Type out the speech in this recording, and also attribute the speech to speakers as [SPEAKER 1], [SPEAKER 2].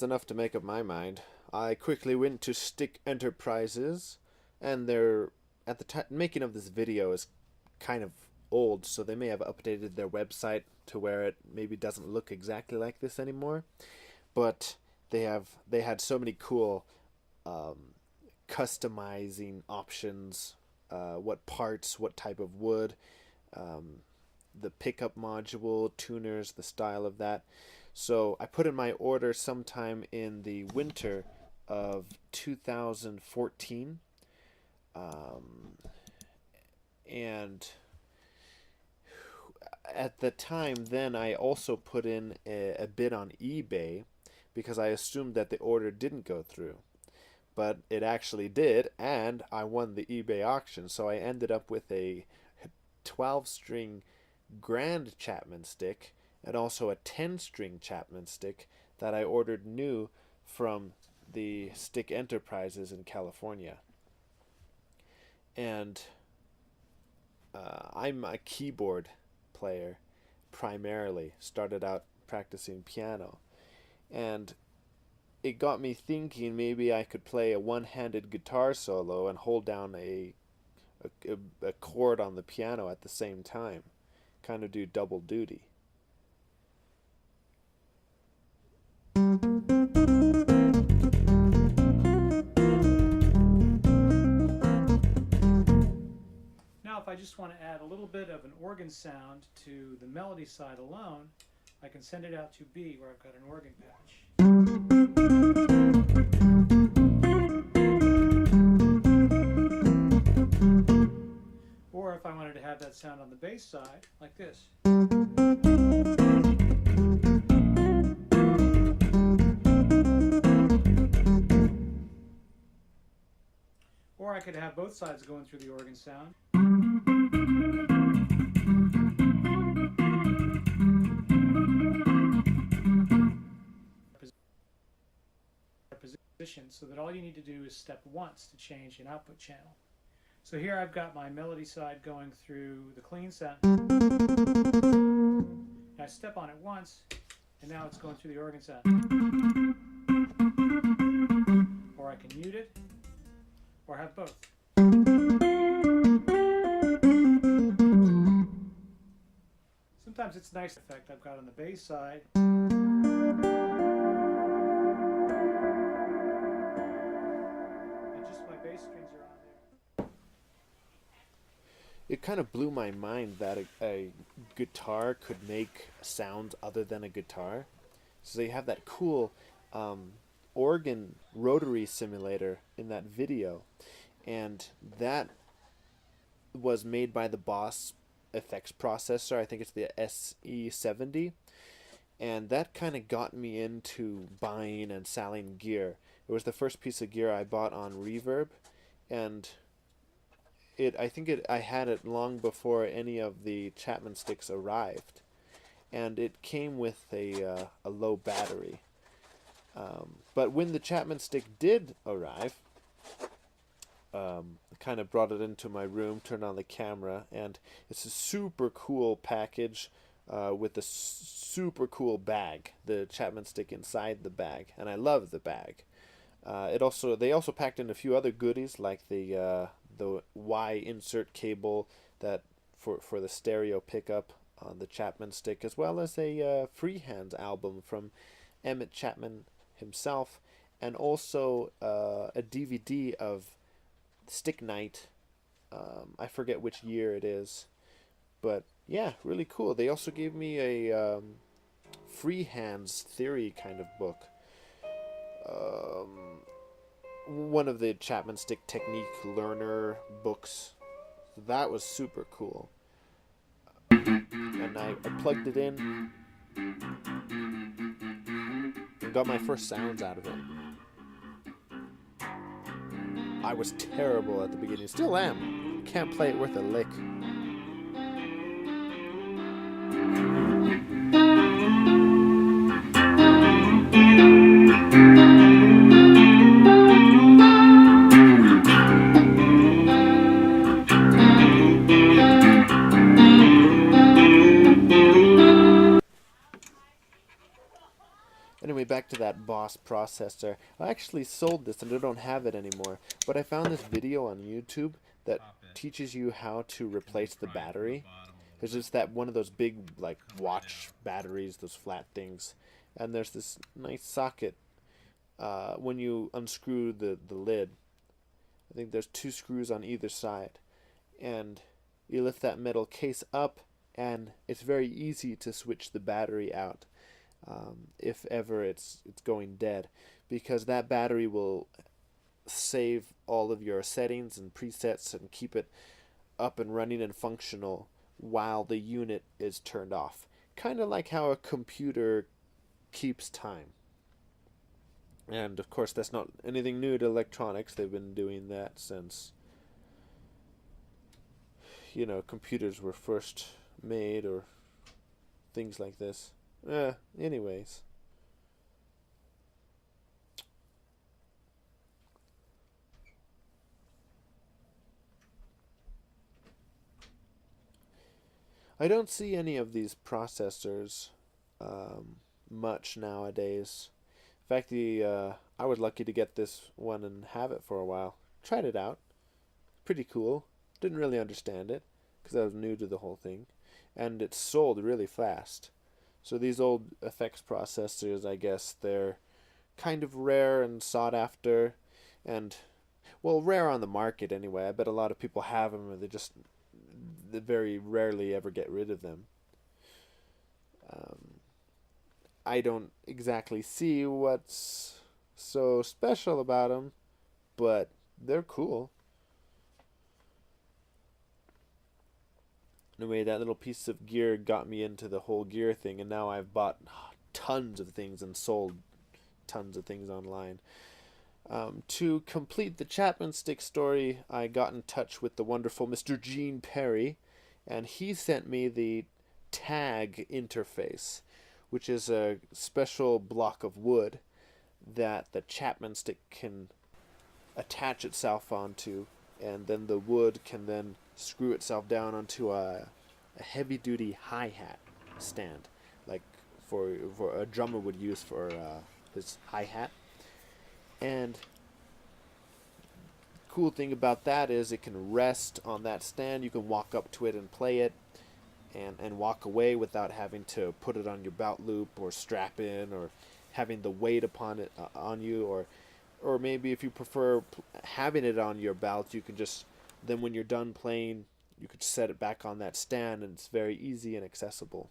[SPEAKER 1] was enough to make up my mind. I quickly went to Stick Enterprises, and they're at the time making of this video is kind of old, so they may have updated their website to where it maybe doesn't look exactly like this anymore. But they had so many cool customizing options, what parts, what type of wood, the pickup module, tuners, the style of that. So I put in my order sometime in the winter of 2014, and at the time then I also put in a bid on eBay because I assumed that the order didn't go through. But it actually did, and I won the eBay auction, so I ended up with a 12-string grand Chapman stick and also a 10-string Chapman stick that I ordered new from the Stick Enterprises in California. And I'm a keyboard player primarily, started out practicing piano, and it got me thinking maybe I could play a one-handed guitar solo and hold down a chord on the piano at the same time, kind of do double duty.
[SPEAKER 2] Now if I just want to add a little bit of an organ sound to the melody side alone, I can send it out to B where I've got an organ patch. Or if I wanted to have that sound on the bass side, like this. Or I could have both sides going through the organ sound. Position, so that all you need to do is step once to change an output channel. So here I've got my melody side going through the clean sound. I step on it once, and now it's going through the organ sound. Or I can mute it, or have both. Sometimes it's nice effect I've got on the bass side. Bass strings are on there.
[SPEAKER 1] It kind of blew my mind that a guitar could make sounds other than a guitar. So they have that cool organ rotary simulator in that video, and that was made by the Boss effects processor. I think it's the SE70, and that kind of got me into buying and selling gear. It was the first piece of gear I bought on Reverb, and I had it long before any of the Chapman sticks arrived, and it came with a low battery. But when the Chapman stick did arrive, I kind of brought it into my room, turned on the camera, and it's a super cool package with a super cool bag, the Chapman stick inside the bag, and I love the bag. They also packed in a few other goodies like the Y insert cable that for the stereo pickup on the Chapman stick, as well as a freehand album from Emmett Chapman himself, and also a DVD of Stick Night. I forget which year it is, but yeah, really cool. They also gave me a freehands theory kind of book. One of the Chapman stick technique learner books. That was super cool. And I plugged it in and got my first sounds out of it. I was terrible at the beginning. Still am. Can't play it worth a lick. Anyway, back to that Boss processor. I actually sold this and I don't have it anymore, but I found this video on YouTube that teaches you how to replace the battery. There's just that one of those big like watch batteries, those flat things, and there's this nice socket when you unscrew the lid. I think there's 2 screws on either side, and you lift that metal case up, and it's very easy to switch the battery out if ever it's going dead, because that battery will save all of your settings and presets and keep it up and running and functional while the unit is turned off. Kind of like how a computer keeps time. And of course, that's not anything new to electronics. They've been doing that since, computers were first made, or things like this. Anyways. I don't see any of these processors much nowadays. In fact, I was lucky to get this one and have it for a while. Tried it out. Pretty cool. Didn't really understand it because I was new to the whole thing. And it sold really fast. So these old effects processors, I guess, they're kind of rare and sought after. And, well, rare on the market anyway. I bet a lot of people have them, and they very rarely ever get rid of them. I don't exactly see what's so special about them, but they're cool. Anyway, that little piece of gear got me into the whole gear thing, and now I've bought tons of things and sold tons of things online. To complete the Chapman stick story, I got in touch with the wonderful Mr. Gene Perry, and he sent me the tag interface, which is a special block of wood that the Chapman stick can attach itself onto, and then the wood can then screw itself down onto a heavy-duty hi-hat stand, like for a drummer would use for his hi-hat. And cool thing about that is it can rest on that stand. You can walk up to it and play it, and walk away without having to put it on your belt loop or strap in, or having the weight upon it on you, or maybe if you prefer having it on your belt, you can just, then when you're done playing, you could set it back on that stand, and it's very easy and accessible.